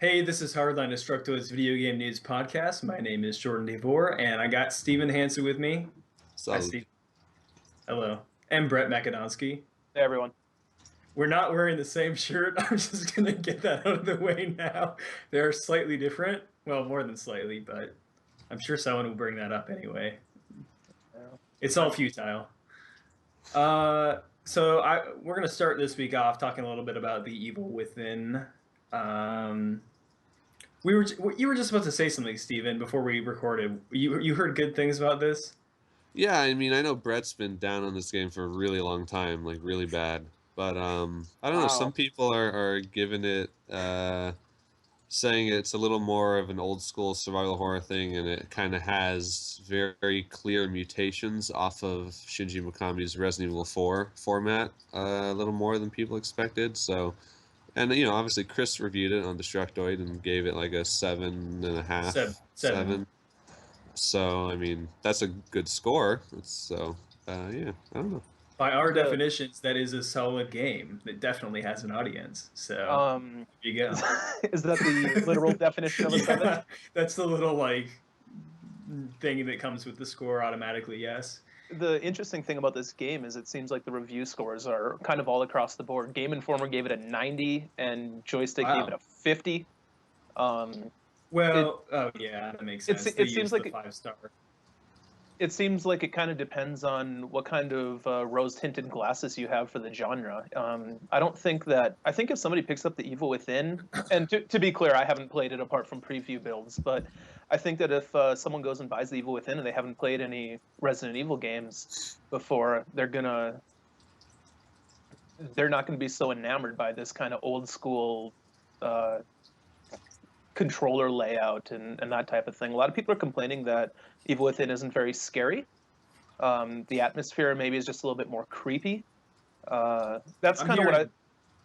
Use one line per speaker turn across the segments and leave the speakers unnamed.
Hey, this is Hardline, Destructoid's video game news podcast. My name is Jordan DeVore, and I got Steven Hansen with me. Hi,
So
Steve. Hello. And Brett Makedonsky.
Hey everyone.
We're not wearing the same shirt. I'm just going to get that out of the way now. They're slightly different. Well, more than slightly, but I'm sure someone will bring that up anyway. It's all futile. We're going to start this week off talking a little bit about The Evil Within. You were just about to say something, Steven, before we recorded. You heard good things about this?
yeah, I mean, I know Brett's been down on this game for a really long time, like really bad. But I don't know. Some
Wow.
people are giving it, saying it's a little more of an old school survival horror thing, and it kind of has very clear mutations off of Shinji Mikami's Resident Evil 4 format, a little more than people expected. So, and obviously Chris reviewed it on Destructoid and gave it like a 7.5,
Seven.
7. So, I mean, that's a good score. Yeah, I don't know.
By our
The
definitions, that is a solid game that definitely has an audience. So here you go.
is that the literal definition of a seven?
Yeah, that's the little thing that comes with the score automatically. Yes.
The interesting thing about this game is it seems like the review scores are kind of all across the board. Game Informer gave it a 90 and Joystick gave it a 50.
Well, oh yeah, that makes sense.
It seems like
5-star.
It seems like it kind of depends on what kind of rose-tinted glasses you have for the genre. I think if somebody picks up The Evil Within, and to be clear, I haven't played it apart from preview builds, but I think that if someone goes and buys The Evil Within and they haven't played any Resident Evil games before, they're not gonna be so enamored by this kind of old school controller layout and that type of thing. A lot of people are complaining that Evil Within isn't very scary. The atmosphere maybe is just a little bit more creepy. That's kind of what I.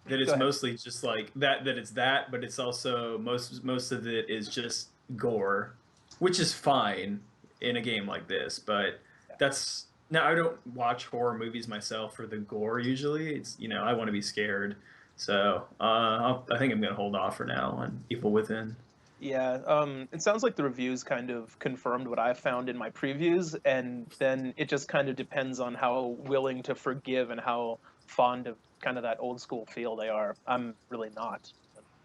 That it's mostly just like that. That it's that, but it's also most of it is just gore, which is fine in a game like this. But that's now I don't watch horror movies myself for the gore. Usually, it's I want to be scared. So I think I'm gonna hold off for now on Evil Within.
Yeah, it sounds like the reviews kind of confirmed what I found in my previews, and then it just kind of depends on how willing to forgive and how fond of kind of that old school feel they are. I'm really not.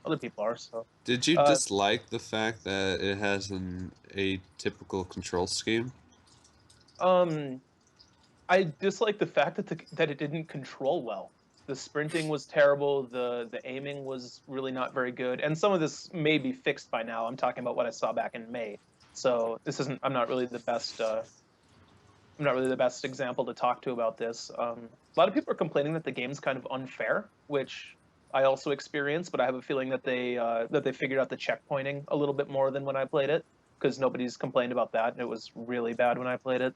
Other people are. So.
Did you dislike the fact that it has an atypical control scheme?
I dislike the fact that it didn't control well. The sprinting was terrible. The aiming was really not very good. And some of this may be fixed by now. I'm talking about what I saw back in May. So this isn't. I'm not really the best. I'm not really the best example to talk to about this. A lot of people are complaining that the game's kind of unfair, which I also experienced. But I have a feeling that they figured out the checkpointing a little bit more than when I played it, because nobody's complained about that, and it was really bad when I played it.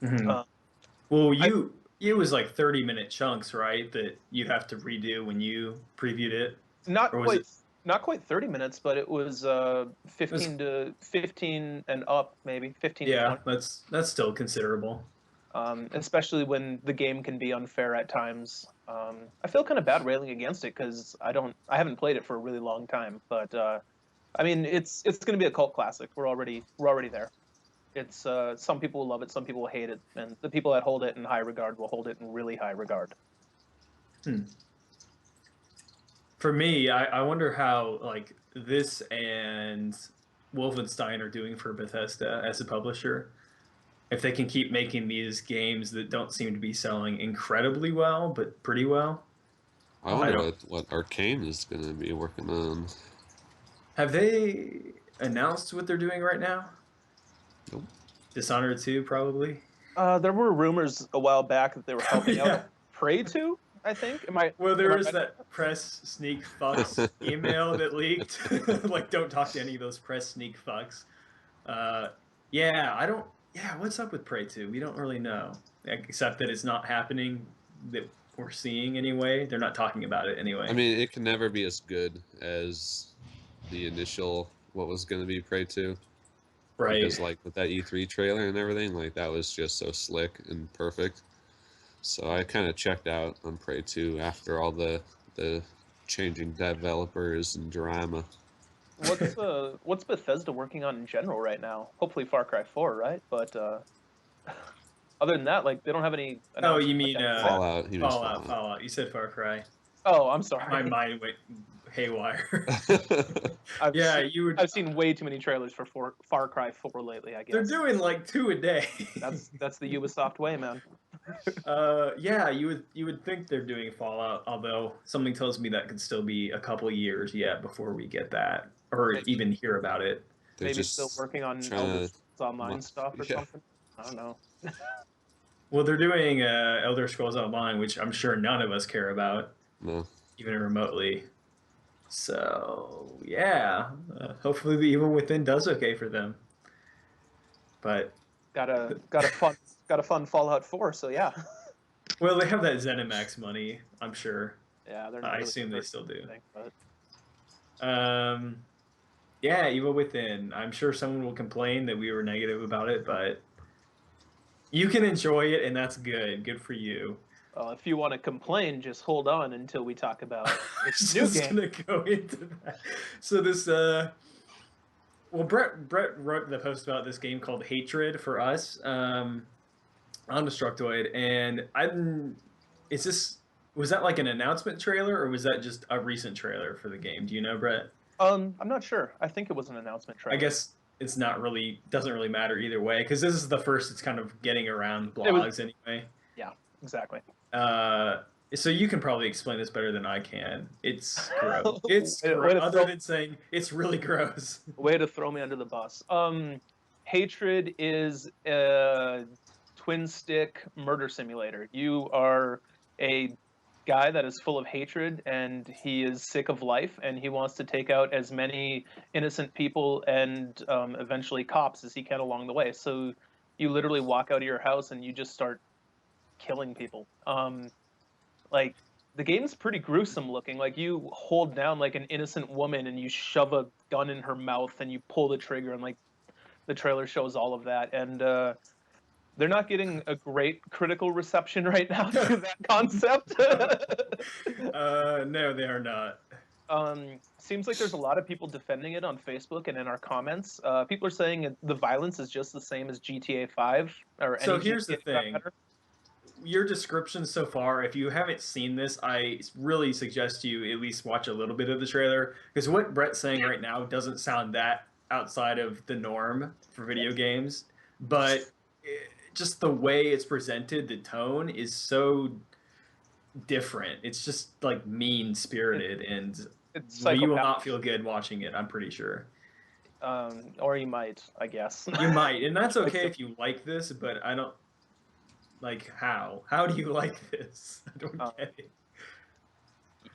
Mm-hmm. It was like 30-minute chunks, right? That you have to redo when you previewed it.
Not quite 30 minutes, but it was 15 to 15 and up, maybe 15.
Yeah, to 20. That's still considerable.
Especially when the game can be unfair at times. I feel kind of bad railing against it because I haven't played it for a really long time. But I mean, it's going to be a cult classic. We're already there. It's some people will love it, some people will hate it, and the people that hold it in high regard will hold it in really high regard.
For me, I wonder how like this and Wolfenstein are doing for Bethesda as a publisher. If they can keep making these games that don't seem to be selling incredibly well, but pretty well.
I wonder what Arcane is going to be working on.
Have they announced what they're doing right now?
Nope.
Dishonored 2, probably.
There were rumors a while back that they were helping out Prey 2, I think.
There was that press sneak fucks email that leaked. Like, don't talk to any of those press sneak fucks. What's up with Prey 2? We don't really know. Except that it's not happening that we're seeing anyway. They're not talking about it anyway.
I mean, it can never be as good as the initial, what was going to be Prey 2. Right. Because like with that E3 trailer and everything, like that was just so slick and perfect. So I kind of checked out on Prey 2 after all the changing developers and drama.
What's Bethesda working on in general right now? Hopefully Far Cry 4, right? But other than that, like they don't have any
Oh, you
announcements like
mean
that.
Fallout. He means
Fallout,
Fallout.
Fallout. You said Far Cry.
Oh, I'm
My
sorry.
mind went haywire.
I've
Yeah,
seen,
you would.
I've seen way too many trailers for Far Cry 4 lately, I
They're
guess.
doing like 2 a day.
That's the Ubisoft way, man.
Yeah, you would think they're doing Fallout, although something tells me that could still be a couple years yet before we get that or
Maybe,
even hear about it.
They're
maybe still
just
working on Elder
trying to.
Scrolls Online stuff or
Yeah.
something. I don't know.
Well, they're doing Elder Scrolls Online, which I'm sure none of us care about,
No.
even remotely. So yeah, hopefully the Evil Within does okay for them. But
Got a fun Fallout 4, so yeah.
well, they have that ZeniMax money, I'm sure.
Yeah, they're not
I
really
assume they
hurting
still do.
anything, but
Yeah, Evil Within. I'm sure someone will complain that we were negative about it, but you can enjoy it, and that's good. Good for you.
well, if you want to complain, just hold on until we talk about
I
this
was
new
just
game.
gonna go into that. So this, well, Brett wrote the post about this game called Hatred for us, on Destructoid, and is this was that like an announcement trailer or was that just a recent trailer for the game? Do you know, Brett?
I'm not sure. I think it was an announcement
I
trailer.
guess it's not really doesn't really matter either way because this is the first it's kind of getting around
It was-
blogs anyway.
Yeah, exactly.
So you can probably explain this better than I can. It's gross. It's
Way
gross.
to
Other
throw-
than saying it's really gross.
Way to throw me under the bus. Hatred is a twin stick murder simulator. You are a guy that is full of hatred and he is sick of life and he wants to take out as many innocent people and eventually cops as he can along the way. So you literally walk out of your house and you just start killing people. Like the game's pretty gruesome looking. Like you hold down like an innocent woman and you shove a gun in her mouth and you pull the trigger and like the trailer shows all of that and they're not getting a great critical reception right now to that concept.
No, they are not.
Seems like there's a lot of people defending it on Facebook and in our comments. People are saying the violence is just the same as GTA 5 or
So
any
here's the
GTA for that
thing.
matter.
Your description so far, if you haven't seen this, I really suggest you at least watch a little bit of the trailer because what Brett's saying right now doesn't sound that outside of the norm for video games, but just the way it's presented, the tone is so different. It's just like mean spirited, and
It's
you will
psychopath.
not feel good watching it. I'm pretty sure.
Or you might, I guess.
You might, and that's okay if you like this, but I don't like how. How do you like this? I don't get it.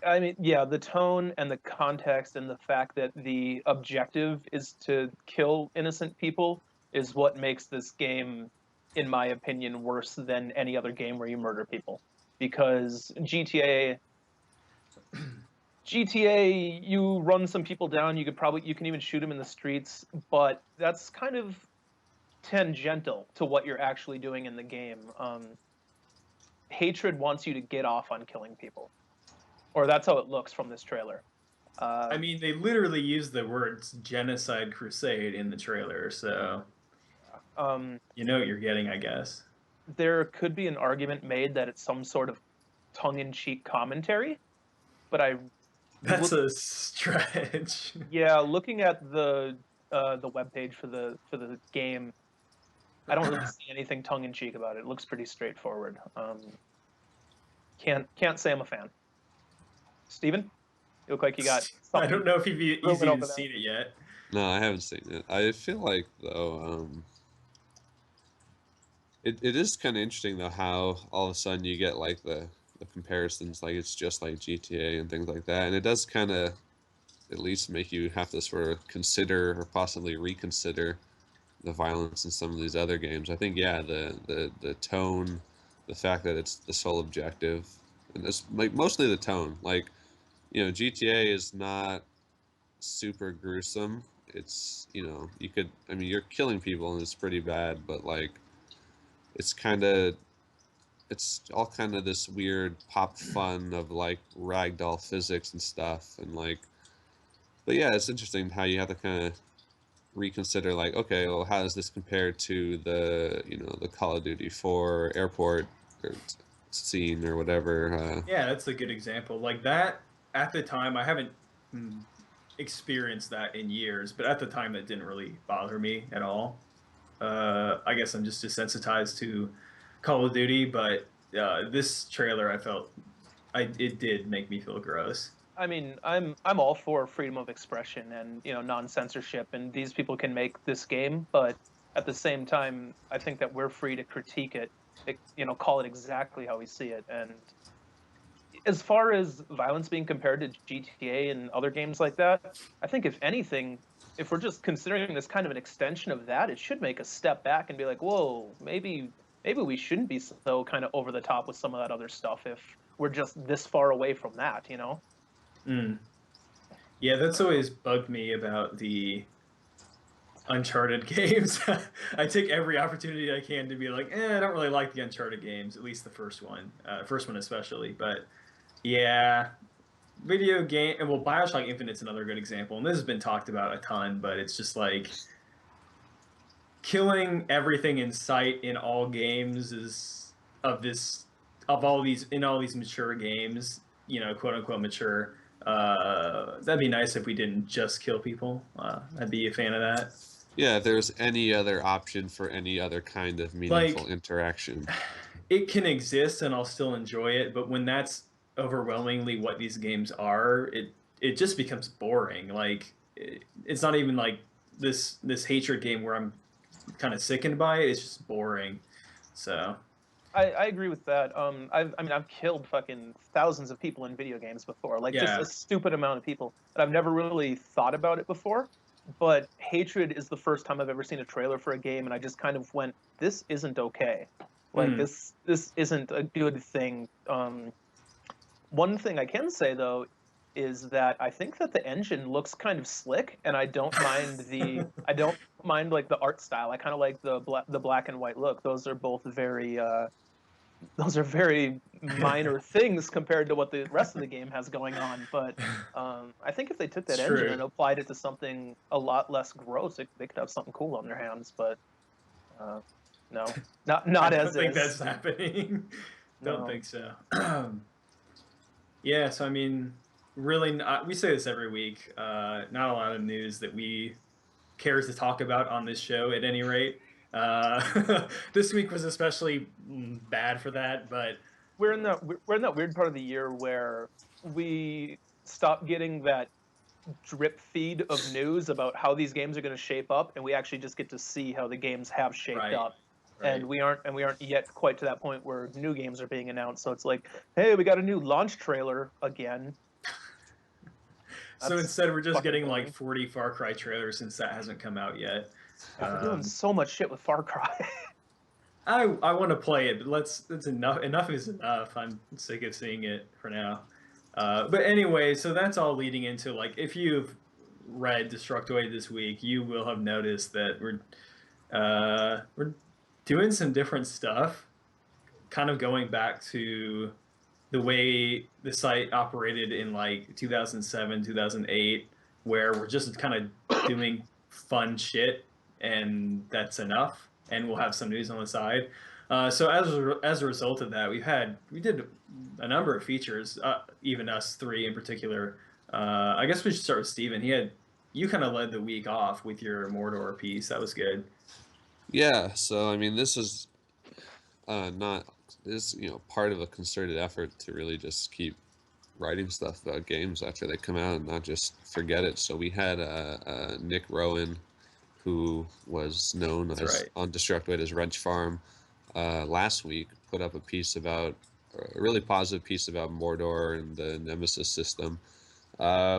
I mean, yeah, the tone and the context and the fact that the objective is to kill innocent people is what makes this game, in my opinion, worse than any other game where you murder people. Because GTA, you run some people down, you can even shoot them in the streets, but that's kind of tangential to what you're actually doing in the game. Hatred wants you to get off on killing people, or that's how it looks from this trailer.
I mean, they literally use the words "genocide crusade" in the trailer, so you know what you're getting, I guess.
There could be an argument made that it's some sort of tongue-in-cheek commentary, but
That's a stretch.
yeah, looking at the webpage for the game, I don't really see anything tongue-in-cheek about it. It looks pretty straightforward. Can't say I'm a fan. Steven? You look like you got something.
I don't know if you've
Moving
even
over
seen it yet.
No, I haven't seen it. I feel like though, it is kind of interesting though how all of a sudden you get like the comparisons, like it's just like GTA and things like that, and it does kind of at least make you have to sort of consider or possibly reconsider the violence in some of these other games. I think yeah, the tone, the fact that it's the sole objective, and it's like mostly the tone. Like, you know, GTA is not super gruesome. It's, you know, you could, I mean, you're killing people and it's pretty bad, but like it's all kind of this weird pop fun of like ragdoll physics and stuff, and like But yeah, it's interesting how you have to kind of reconsider, like, okay, well, how does this compare to the, you know, the Call of Duty 4 airport or scene or whatever.
Yeah, that's a good example. Like that at the time, I haven't experienced that in years, but at the time, it didn't really bother me at all. I guess I'm just desensitized to Call of Duty, but this trailer, I felt it did make me feel gross.
I mean, I'm all for freedom of expression and non-censorship, and these people can make this game, but at the same time, I think that we're free to critique it, call it exactly how we see it. And as far as violence being compared to GTA and other games like that, I think if anything, if we're just considering this kind of an extension of that, it should make a step back and be like, whoa, maybe we shouldn't be so kind of over the top with some of that other stuff if we're just this far away from that, you know?
Mm. Yeah, that's always bugged me about the Uncharted games. I take every opportunity I can to be like, I don't really like the Uncharted games, at least the first one especially. But yeah, video game. Well, Bioshock Infinite's another good example, and this has been talked about a ton. But it's just like killing everything in sight in all games is of this of all these in all these mature games, quote unquote mature. That'd be nice if we didn't just kill people. I'd be a fan of that.
Yeah, if there's any other option for any other kind of meaningful
Like,
interaction.
it can exist and I'll still enjoy it, but when that's overwhelmingly what these games are, it just becomes boring. Like, it's not even like this hatred game where I'm kind of sickened by it. It's just boring. So
I agree with that. I've killed fucking thousands of people in video games before, like just
yeah.
a stupid amount of people. And I've never really thought about it before. But hatred is the first time I've ever seen a trailer for a game, and I just kind of went, "This isn't okay. Like
Hmm.
this isn't a good thing." One thing I can say though is that I think that the engine looks kind of slick, and I don't mind like the art style. I kind of like the black and white look. Those are both those are very minor things compared to what the rest of the game has going on. But I think if they took that
It's
engine
true.
and applied it to something a lot less gross, they could have something cool on their hands. But no,
I
not
don't
as
think
is.
that's happening. Don't
No.
think so. Yeah, so I mean, really, we say this every week. Not a lot of news that we cares to talk about on this show, at any rate. This week was especially bad for that, but
We're in that weird part of the year where we stop getting that drip feed of news about how these games are going to shape up, and we actually just get to see how the games have shaped
right,
up.
right.
And we aren't yet quite to that point where new games are being announced. So it's like, hey, we got a new launch trailer again.
So
That's
instead, we're just
fucking
getting like
boring.
40 Far Cry trailers since that hasn't come out yet.
God, they're doing so much shit with Far Cry.
I want to play it, but that's enough. Enough is enough. I'm sick of seeing it for now. But anyway, so that's all leading into, like, if you've read Destructoid this week, you will have noticed that we're doing some different stuff, kind of going back to the way the site operated in like 2007, 2008, where we're just kind of doing fun shit and that's enough. And we'll have some news on the side. So as a result of that, we did a number of features, even us three in particular. I guess we should start with Steven. You kind of led the week off with your Mordor piece. That was good.
Yeah, so I mean, this is not this part of a concerted effort to really just keep writing stuff about games after they come out and not just forget it. So we had Nick Rowan, who was known
That's
as
right.
on Destructoid as Wrench Farm, last week put up a really positive piece about Mordor and the Nemesis system,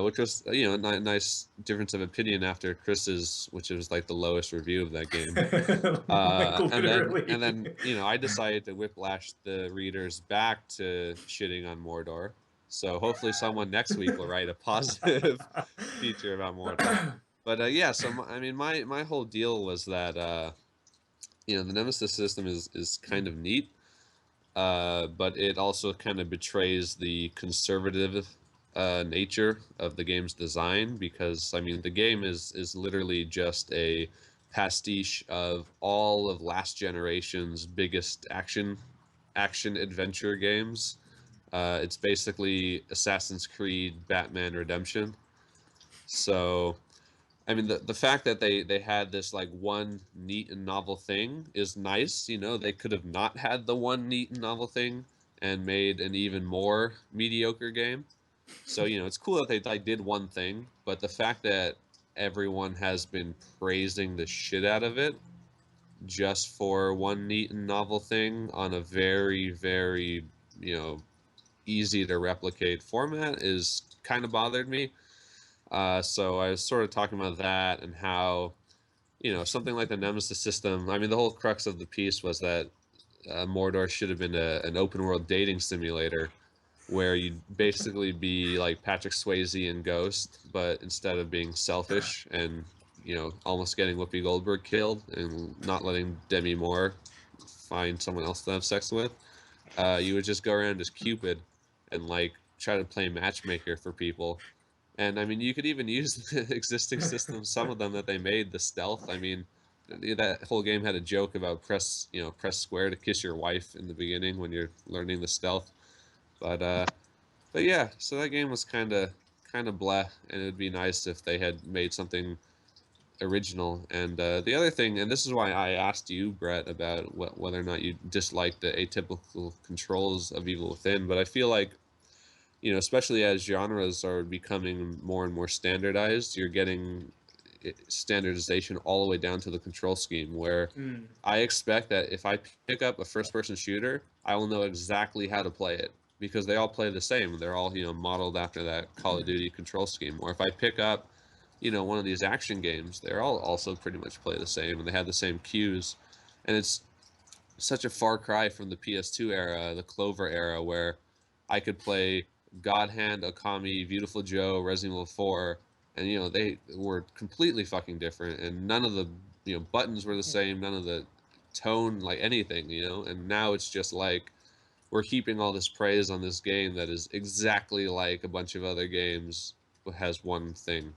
which was a nice difference of opinion after Chris's, which was like the lowest review of that game.
Like,
And then
literally.
I decided to whiplash the readers back to shitting on Mordor. So hopefully someone next week will write a positive feature about Mordor. But yeah, so I mean, my whole deal was that the Nemesis system is kind of neat, but it also kind of betrays the conservative nature of the game's design, because I mean the game is literally just a pastiche of all of last generation's biggest action adventure games. It's basically Assassin's Creed Batman Redemption. So I mean, the fact that they had this like one neat and novel thing is nice. You know, they could have not had the one neat and novel thing and made an even more mediocre game. So you know, it's cool that they like did one thing, but the fact that everyone has been praising the shit out of it just for one neat and novel thing on a very you know easy to replicate format is kind of bothered me. So I was sort of talking about that and how, you know, something like the Nemesis system. I mean, the whole crux of the piece was that Mordor should have been an open world dating simulator where you'd basically be like Patrick Swayze in Ghost, but instead of being selfish and, you know, almost getting Whoopi Goldberg killed and not letting Demi Moore find someone else to have sex with, you would just go around as Cupid and like try to play matchmaker for people. And I mean, you could even use the existing systems, some of them that they made, the stealth. I mean, that whole game had a joke about press square to kiss your wife in the beginning when you're learning the stealth. But yeah, so that game was kind of bleh, and it'd be nice if they had made something original. And the other thing, and this is why I asked you, Brett, about whether or not you dislike the atypical controls of Evil Within, but I feel like, you know, especially as genres are becoming more and more standardized, you're getting standardization all the way down to the control scheme, where
Mm.
I expect that if I pick up a first-person shooter, I will know exactly how to play it because they all play the same. They're all, you know, modeled after that Call of Duty control scheme. Or if I pick up, you know, one of these action games, they're all also pretty much play the same and they have the same cues. And it's such a far cry from the PS2 era, the Clover era, where I could play God Hand, Okami, Beautiful Joe, Resident Evil 4, and you know they were completely fucking different, and none of the buttons were the same, none of the tone, like anything, you know. And now it's just like we're heaping all this praise on this game that is exactly like a bunch of other games, but has one thing.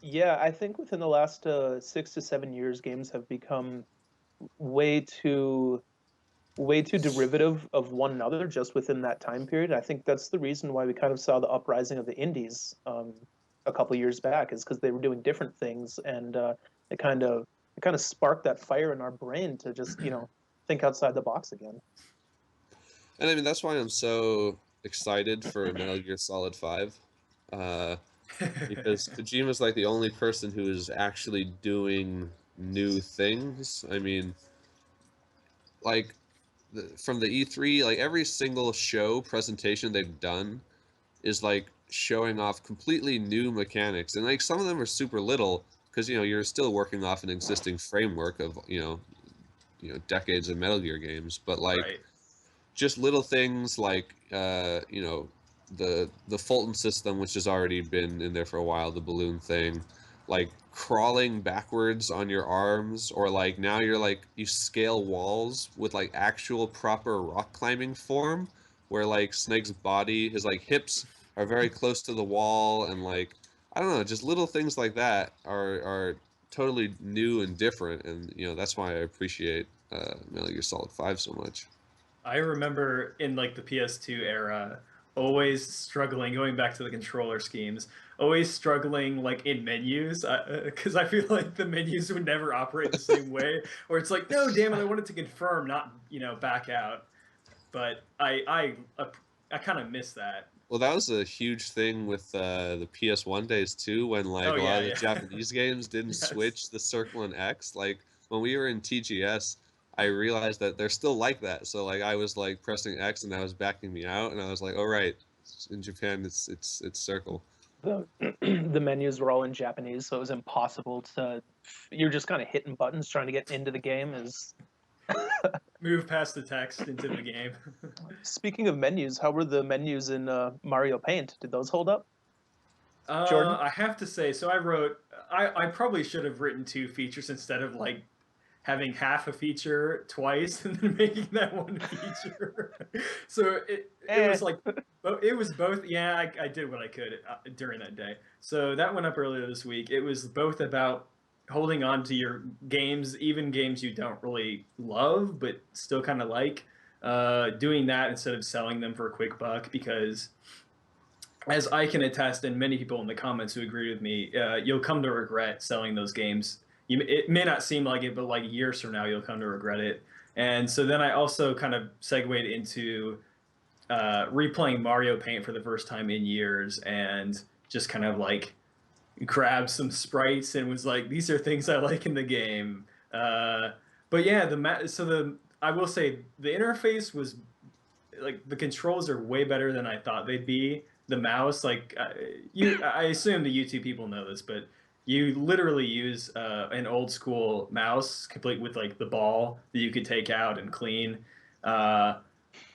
Yeah, I think within the last 6 to 7 years, games have become way too way too derivative of one another just within that time period. I think that's the reason why we kind of saw the uprising of the indies a couple years back, is because they were doing different things, and it kind of sparked that fire in our brain to just think outside the box again.
And I mean that's why I'm so excited for Metal Gear Solid 5. Uh, because Kojima's like the only person who is actually doing new things. I mean, like from the E3, like every single show presentation they've done is like showing off completely new mechanics, and like some of them are super little because you're still working off an existing framework of decades of Metal Gear games, but like
Right.
just little things like the Fulton system, which has already been in there for a while, the balloon thing, like crawling backwards on your arms, or like now you're like you scale walls with like actual proper rock climbing form, where like Snake's body, his like hips are very close to the wall, and like I don't know, just little things like that are totally new and different, and that's why I appreciate Metal Gear Solid 5 so much.
I remember in like the PS2 era, always struggling, going back to the controller schemes, always struggling like in menus, because I feel like the menus would never operate the same way. Or it's like, no, damn it, I wanted to confirm, not back out. But I kind of miss that.
Well, that was a huge thing with the PS1 days too, when like
Oh
a lot
yeah,
of the
yeah,
Japanese games didn't
yes.
switch the circle and X. Like when we were in TGS, I realized that they're still like that. So like I was like pressing X and that was backing me out, and I was like, "Oh right, in Japan it's circle."
The the menus were all in Japanese, so it was impossible to. You're just kind of hitting buttons trying to get into the game. Is
Move past the text into the game.
Speaking of menus, how were the menus in Mario Paint? Did those hold up, Jordan?
I have to say, so I probably should have written two features instead of like having half a feature twice and then making that one feature. So it was like it was both. Yeah, I did what I could during that day. So that went up earlier this week. It was both about holding on to your games, even games you don't really love but still kind of like. Doing that instead of selling them for a quick buck, because as I can attest, and many people in the comments who agree with me, you'll come to regret selling those games. It may not seem like it, but like years from now, you'll come to regret it. And so then I also kind of segued into replaying Mario Paint for the first time in years, and just kind of like grabbed some sprites and was like, these are things I like in the game. But yeah, I will say the interface was like, the controls are way better than I thought they'd be. The mouse, like I assume the YouTube people know this, but you literally use an old school mouse, complete with like the ball that you could take out and clean.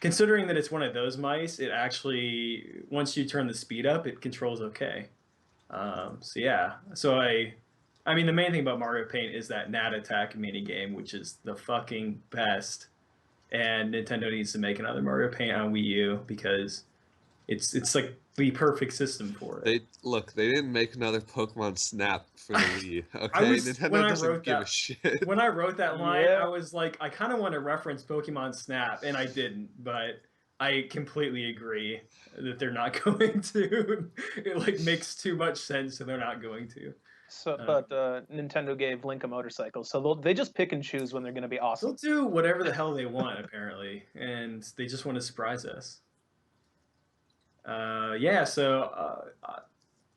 Considering that it's one of those mice, it actually, once you turn the speed up, it controls okay. So yeah, I mean, the main thing about Mario Paint is that Nat Attack mini game, which is the fucking best. And Nintendo needs to make another Mario Paint on Wii U, because it's like the perfect system for it.
They didn't make another Pokemon Snap for the Wii. Okay,
When
Nintendo doesn't give a shit.
When I wrote that line,
Yeah.
I was like, I kind of want to reference Pokemon Snap, and I didn't, but I completely agree that they're not going to. It like makes too much sense, so they're not going to.
So, but Nintendo gave Link a motorcycle, so they just pick and choose when they're going to be
They'll
awesome.
do whatever the hell they want, apparently, and they just want to surprise us. Yeah, so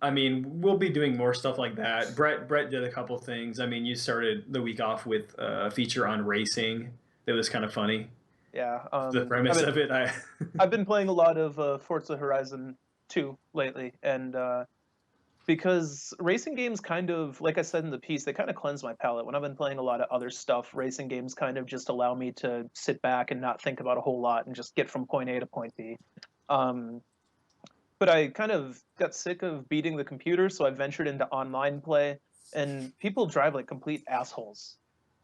I mean, we'll be doing more stuff like that. Brett did a couple things. I mean, you started the week off with a feature on racing that was kind of funny.
Yeah.
The premise of it,
I've been playing a lot of Forza Horizon 2 lately, and because racing games kind of, like I said in the piece, they kind of cleanse my palate. When I've been playing a lot of other stuff, racing games kind of just allow me to sit back and not think about a whole lot and just get from point A to point B. But I kind of got sick of beating the computer, so I ventured into online play, and people drive like complete assholes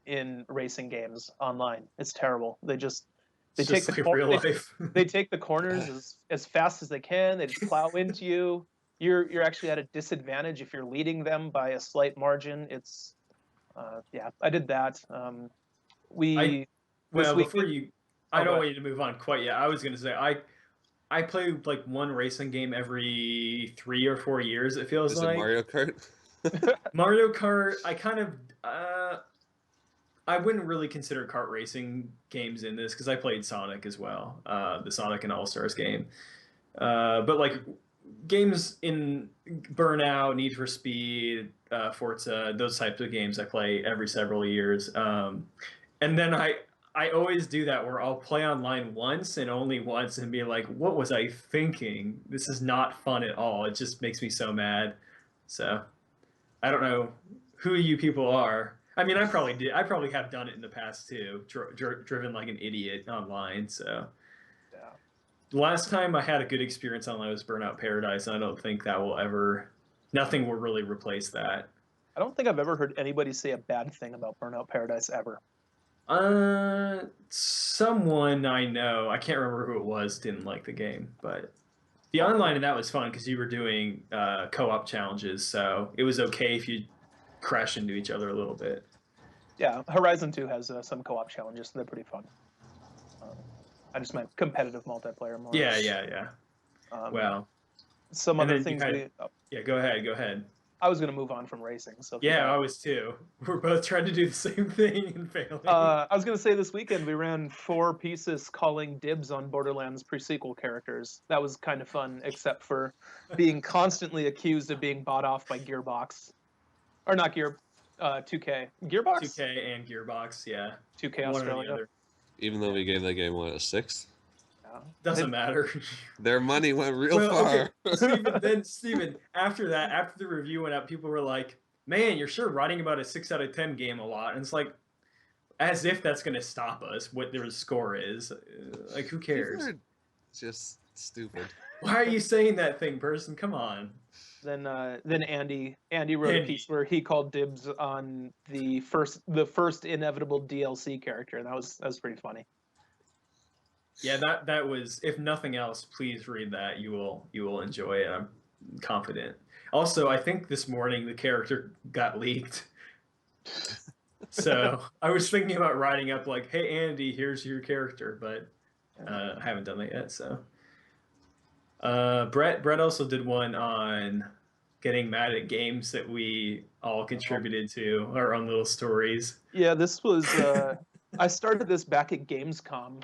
in racing games online. It's terrible. They take the
real life.
they take the corners as fast as they can. They just plow into you. You're actually at a disadvantage if you're leading them by a slight margin. It's yeah, I did that.
Before you, I don't want you to move on quite yet. I was gonna say I play like one racing game every 3 or 4 years. It feels
Is
like
it Mario Kart?
Mario Kart. I kind of I wouldn't really consider kart racing games in this, because I played Sonic as well, the Sonic and All Stars game. But like games in Burnout, Need for Speed, Forza, those types of games I play every several years. And then I always do that, where I'll play online once and only once and be like, what was I thinking? This is not fun at all. It just makes me so mad. So I don't know who you people are. I mean, I probably have done it in the past too, driven like an idiot online. So
Yeah.
the last time I had a good experience online was Burnout Paradise, and I don't think nothing will really replace that.
I don't think I've ever heard anybody say a bad thing about Burnout Paradise ever.
Someone I know, I can't remember who it was, didn't like the game, but the online in that was fun because you were doing co-op challenges, so it was okay if you crash into each other a little bit.
Yeah, Horizon 2 has some co-op challenges, so they're pretty fun. I just meant competitive multiplayer more.
Yeah. Well,
some other things.
Yeah, go ahead.
I was going to move on from racing. So
yeah, I was too. We're both trying to do the same thing and failing.
I was going to say this weekend we ran 4 pieces calling dibs on Borderlands pre-sequel characters. That was kind of fun, except for being constantly accused of being bought off by Gearbox. Or not 2K. Gearbox?
2K and Gearbox, yeah.
2K Australia.
Even though we gave that game, what, a 6?
Doesn't matter.
Their money went real far.
Okay. Steven, after the review went up, people were like, man, you're sure writing about a 6 out of 10 game a lot. And it's like, as if that's going to stop us, what their score is. Like, who cares?
Just stupid.
Why are you saying that thing, person? Come on.
Then Andy wrote a piece where he called dibs on the first inevitable DLC character, and that was pretty funny.
Yeah, that was, if nothing else, please read that. You will enjoy it. I'm confident. Also, I think this morning the character got leaked. So I was thinking about writing up like, "Hey Andy, here's your character," but I haven't done that yet. So Brett also did one on getting mad at games that we all contributed to, our own little stories.
Yeah, this was I started this back at Gamescom.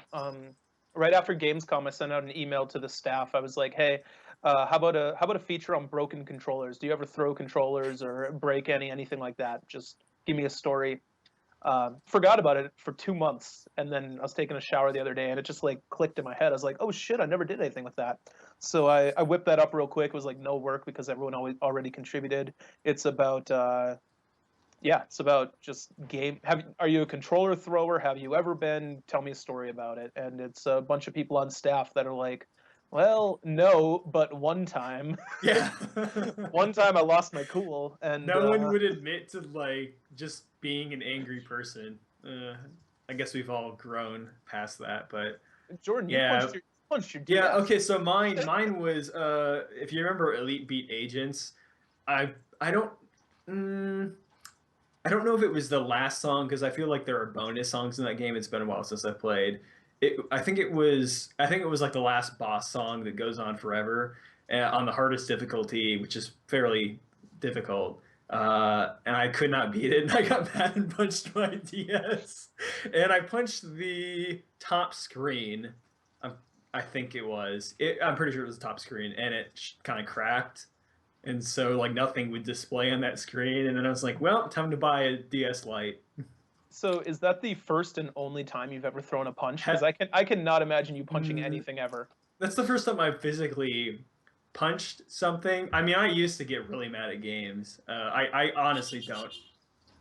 Right after Gamescom, I sent out an email to the staff. I was like, "Hey, how about a feature on broken controllers? Do you ever throw controllers or break anything like that? Just give me a story." Forgot about it for 2 months, and then I was taking a shower the other day, and it just like clicked in my head. I was like, "Oh shit, I never did anything with that." So I whipped that up real quick. It was like no work because everyone already contributed. It's about it's about just game. Are you a controller thrower? Have you ever been? Tell me a story about it. And it's a bunch of people on staff that are like, well, no, but one time,
Yeah.
one time I lost my cool, and
no one would admit to like just being an angry person. I guess we've all grown past that, but
Jordan,
yeah.
you punched your DS.
Yeah, okay, so mine was if you remember Elite Beat Agents, I don't I don't know if it was the last song because I feel like there are bonus songs in that game. It's been a while since I played. I think it was like the last boss song that goes on forever on the hardest difficulty, which is fairly difficult. And I could not beat it, and I got mad and punched my DS, and I punched the top screen. I think it was. I'm pretty sure it was the top screen, and it kind of cracked, and so like nothing would display on that screen. And then I was like, "Well, time to buy a DS Lite."
So is that the first and only time you've ever thrown a punch? Because I cannot imagine you punching anything ever.
That's the first time I physically punched something. I mean, I used to get really mad at games. I honestly don't.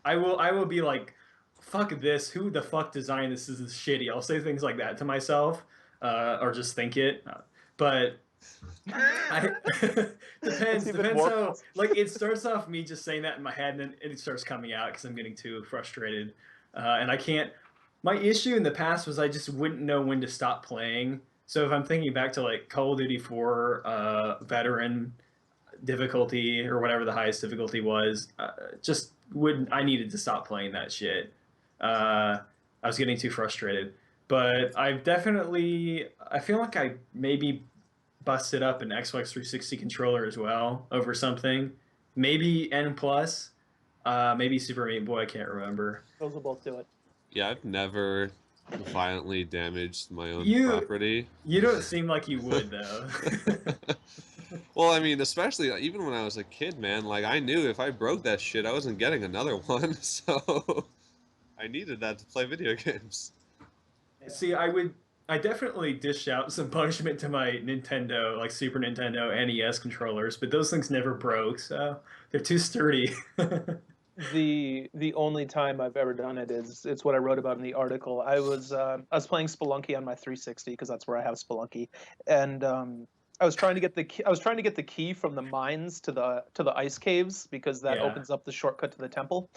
I will be like, "Fuck this! Who the fuck designed this? This is shitty." I'll say things like that to myself, or just think it. But depends how, like, it starts off me just saying that in my head, and then it starts coming out because I'm getting too frustrated, and I can't. My issue in the past was I just wouldn't know when to stop playing. So if I'm thinking back to like Call of Duty 4 veteran difficulty or whatever the highest difficulty was, just wouldn't. I needed to stop playing that shit. I was getting too frustrated. But I've definitely, I feel like I maybe busted up an Xbox 360 controller as well over something. Maybe N plus, maybe Super Meat Boy. I can't remember.
Those will both do it.
Yeah, I've never violently damaged my own property.
You don't seem like you would, though.
Well, I mean, especially even when I was a kid, man. Like I knew if I broke that shit, I wasn't getting another one. So I needed that to play video games.
See, I definitely dish out some punishment to my Nintendo, like Super Nintendo, NES controllers, but those things never broke, so they're too sturdy.
The only time I've ever done it is it's what I wrote about in the article. I was playing Spelunky on my 360 because that's where I have Spelunky, and I was trying to get the key from the mines to the ice caves because that opens up the shortcut to the temple.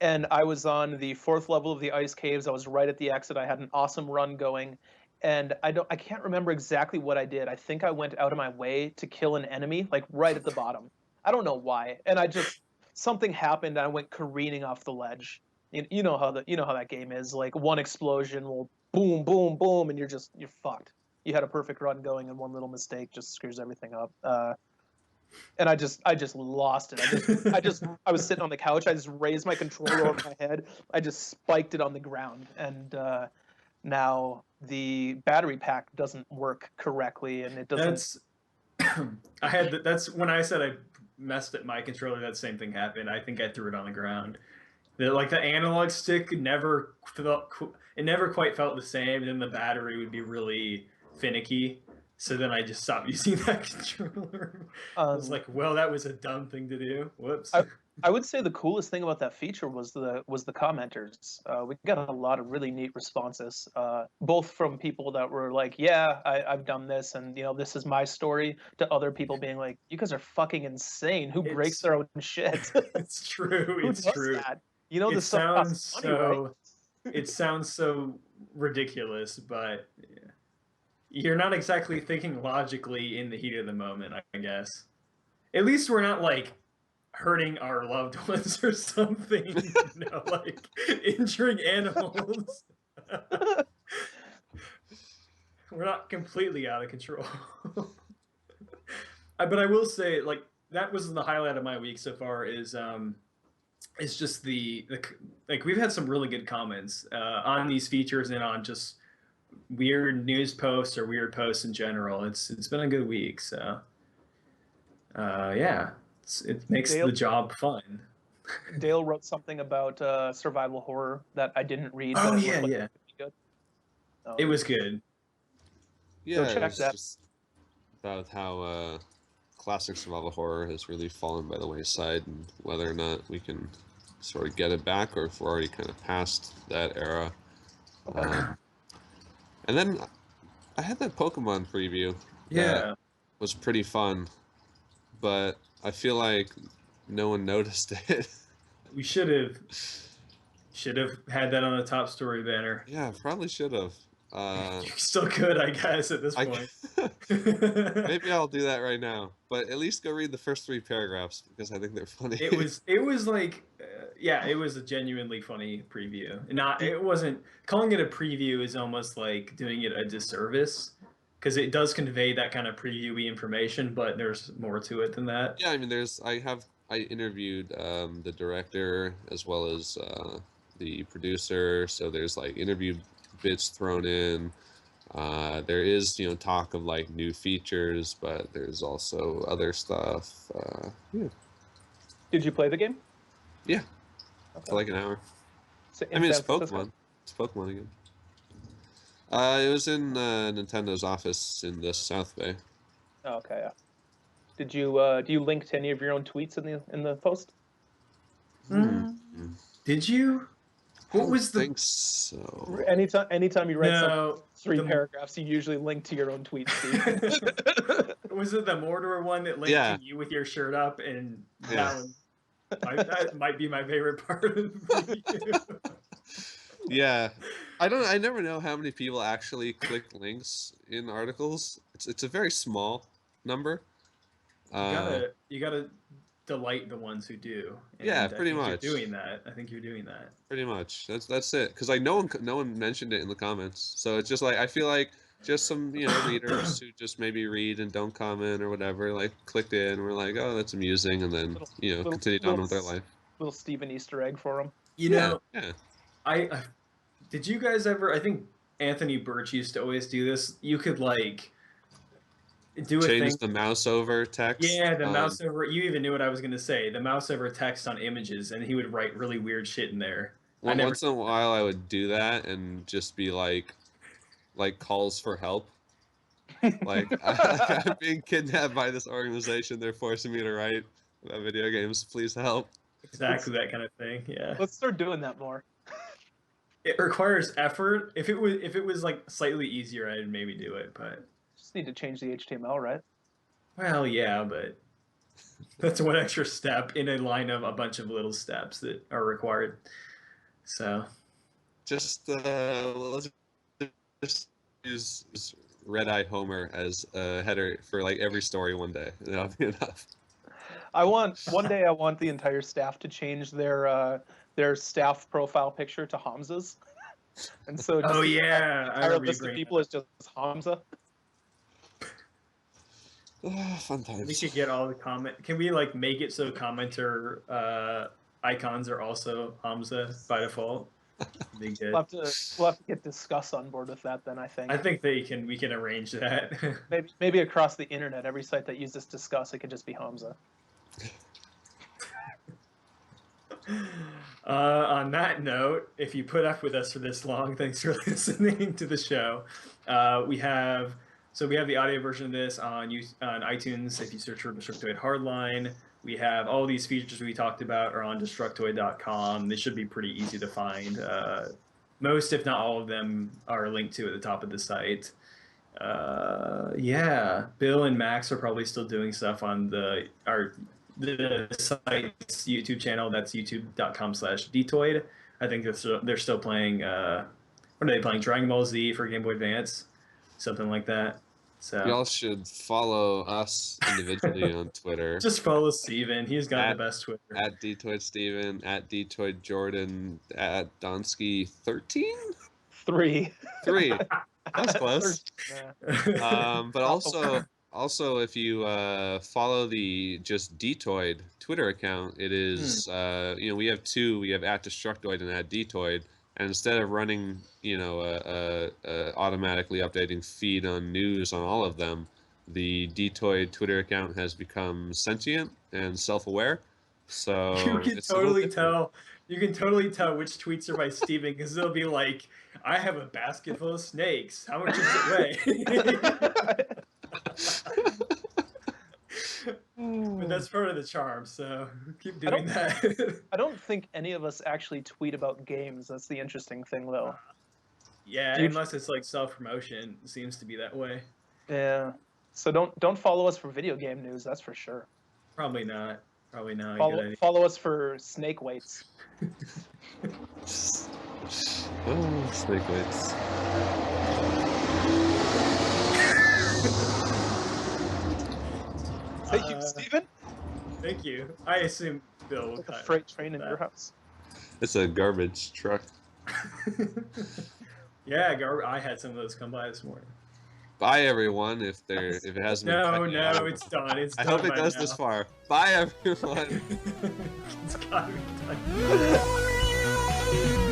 And I was on the 4th level of the ice caves. I was right at the exit. I had an awesome run going, and I can't remember exactly what I did. I think I went out of my way to kill an enemy, like right at the bottom. I don't know why, and something happened. And I went careening off the ledge. You know how that game is. Like one explosion will boom, boom, boom, and you're fucked. You had a perfect run going, and one little mistake just screws everything up. And I just lost it. I was sitting on the couch. I just raised my controller over my head. I just spiked it on the ground, and now the battery pack doesn't work correctly, and it doesn't.
That's when I said I messed up my controller. That same thing happened. I think I threw it on the ground. The analog stick never quite felt the same. And then the battery would be really finicky. So then I just stopped using that controller. I was like, well, that was a dumb thing to do. Whoops.
I would say the coolest thing about that feature was the commenters. We got a lot of really neat responses, both from people that were like, "Yeah, I've done this, and this is my story," to other people being like, "You guys are fucking insane. Who breaks their own shit?"
It's true.
Who
It's
does
true.
that?
It
This stuff
sounds
costs money, right?
so. It sounds so ridiculous, but you're not exactly thinking logically in the heat of the moment, I guess. At least we're not like hurting our loved ones or something, like injuring animals. We're not completely out of control. But I will say, like, that was the highlight of my week so far. It's just the like we've had some really good comments on these features and on just weird news posts or weird posts in general. It's been a good week, so yeah, it makes the job fun.
Dale wrote something about survival horror that I didn't read.
Oh,
but it
yeah,
looked like
yeah.
it would be good.
It was good.
Yeah,
check
it's
that.
just about how classic survival horror has really fallen by the wayside, and whether or not we can sort of get it back, or if we're already kind of past that era. And then I had that Pokemon preview.
Yeah.
That was pretty fun, but I feel like no one noticed it.
We should have had that on the top story banner.
Yeah, probably should have.
You still could, I guess, at this point.
Maybe I'll do that right now, but at least go read the first 3 paragraphs because I think they're funny.
It was like, yeah, it was a genuinely funny preview. It wasn't, calling it a preview is almost like doing it a disservice, because it does convey that kind of previewy information, but there's more to it than that.
Yeah, I mean, I interviewed the director as well as the producer, so there's like interview bits thrown in. There is, talk of like new features, but there's also other stuff. Yeah.
Did you play the game?
Yeah.
Okay.
For like an hour.
So
I mean, it's Pokemon. It's Pokemon again. It was in Nintendo's office in the South Bay.
Oh, okay. Yeah. Did you do you link to any of your own tweets in the post?
Did you? What was the?
I think so.
Anytime you write
No,
3 paragraphs, you usually link to your own tweets.
Was it the Mordor one that linked to you with your shirt up? And that might be my favorite part of the video.
Yeah, I never know how many people actually click links in articles. It's a very small number.
You gotta delight the ones who do. And
yeah, pretty much.
You're doing that. I think you're doing that.
Pretty much. That's it. Because like no one mentioned it in the comments. So it's just like I feel like just some readers who just maybe read and don't comment or whatever, like clicked in and were like, oh, that's amusing, and then continued on with their life.
Little Steven Easter egg for them.
Yeah.
I
did you guys ever? I think Anthony Birch used to always do this. You could like do a
change
thing.
the mouse over text.
Yeah, the mouse over. You even knew what I was gonna say. The mouse over text on images, and he would write really weird shit in there.
Once in a while, I would do that and just be like calls for help. Like I'm being kidnapped by this organization. They're forcing me to write about video games. Please help.
Exactly that kind of thing. Yeah.
Let's start doing that more.
It requires effort. If it was like slightly easier, I'd maybe do it, but
just need to change the HTML, right?
Well, yeah, but that's one extra step in a line of a bunch of little steps that are required. So
just let's just use Red Eye Homer as a header for like every story one day. That'll be enough.
One day I want the entire staff to change their staff profile picture to Hamza's, and so just entire list of people is just Hamza.
Fun times.
We could get all the comment. Can we like make it so commenter icons are also Hamza by default? Be good.
We'll have to get Discuss on board with that then. I think
we can arrange that.
maybe across the internet, every site that uses Discuss, it could just be Hamza.
On that note, if you put up with us for this long, thanks for listening to the show. We have So we have the audio version of this on iTunes. If you search for Destructoid Hardline, we have all these features we talked about are on Destructoid.com. They should be pretty easy to find. Most, if not all of them, are linked to at the top of the site. Yeah, Bill and Max are probably still doing stuff on the site's YouTube channel. That's youtube.com/detoid. I think they're still playing. What are they playing? Dragon Ball Z for Game Boy Advance, something like that. So
Y'all should follow us individually on Twitter.
just follow Steven. He's got
At-
the best Twitter.
At Detoid Steven, at Detoid Jordan, at Donsky13?
3.
3. That's close.
Yeah.
But also if you follow the just Detoid Twitter account, it is we have 2. We have at Destructoid and at Detoid, and instead of running automatically updating feed on news on all of them, the Detoid Twitter account has become sentient and self-aware. So
You can
it's a little
totally
different.
tell. You can totally tell which tweets are by Steven because they'll be like, "I have a basket full of snakes. How much does it weigh?" But that's part of the charm. So keep doing that.
I don't think any of us actually tweet about games. That's the interesting thing, though.
Yeah,
Dude.
unless it's like self-promotion, it seems to be that way.
Yeah. So don't follow us for video game news. That's for sure.
Probably not. Probably not. A good idea.
Follow us for snake weights.
Oh, snake weights.
Thank you, Steven.
Thank you. I assume Bill will
Like a
cut
freight train in
that.
your house.
It's a garbage truck.
Yeah, I had some of those come by this morning.
Bye everyone. If it hasn't been
No,
cut yet.
no, it's done. It's
I
done
hope it
by
goes
now.
this far. Bye everyone.
It's gotta be done.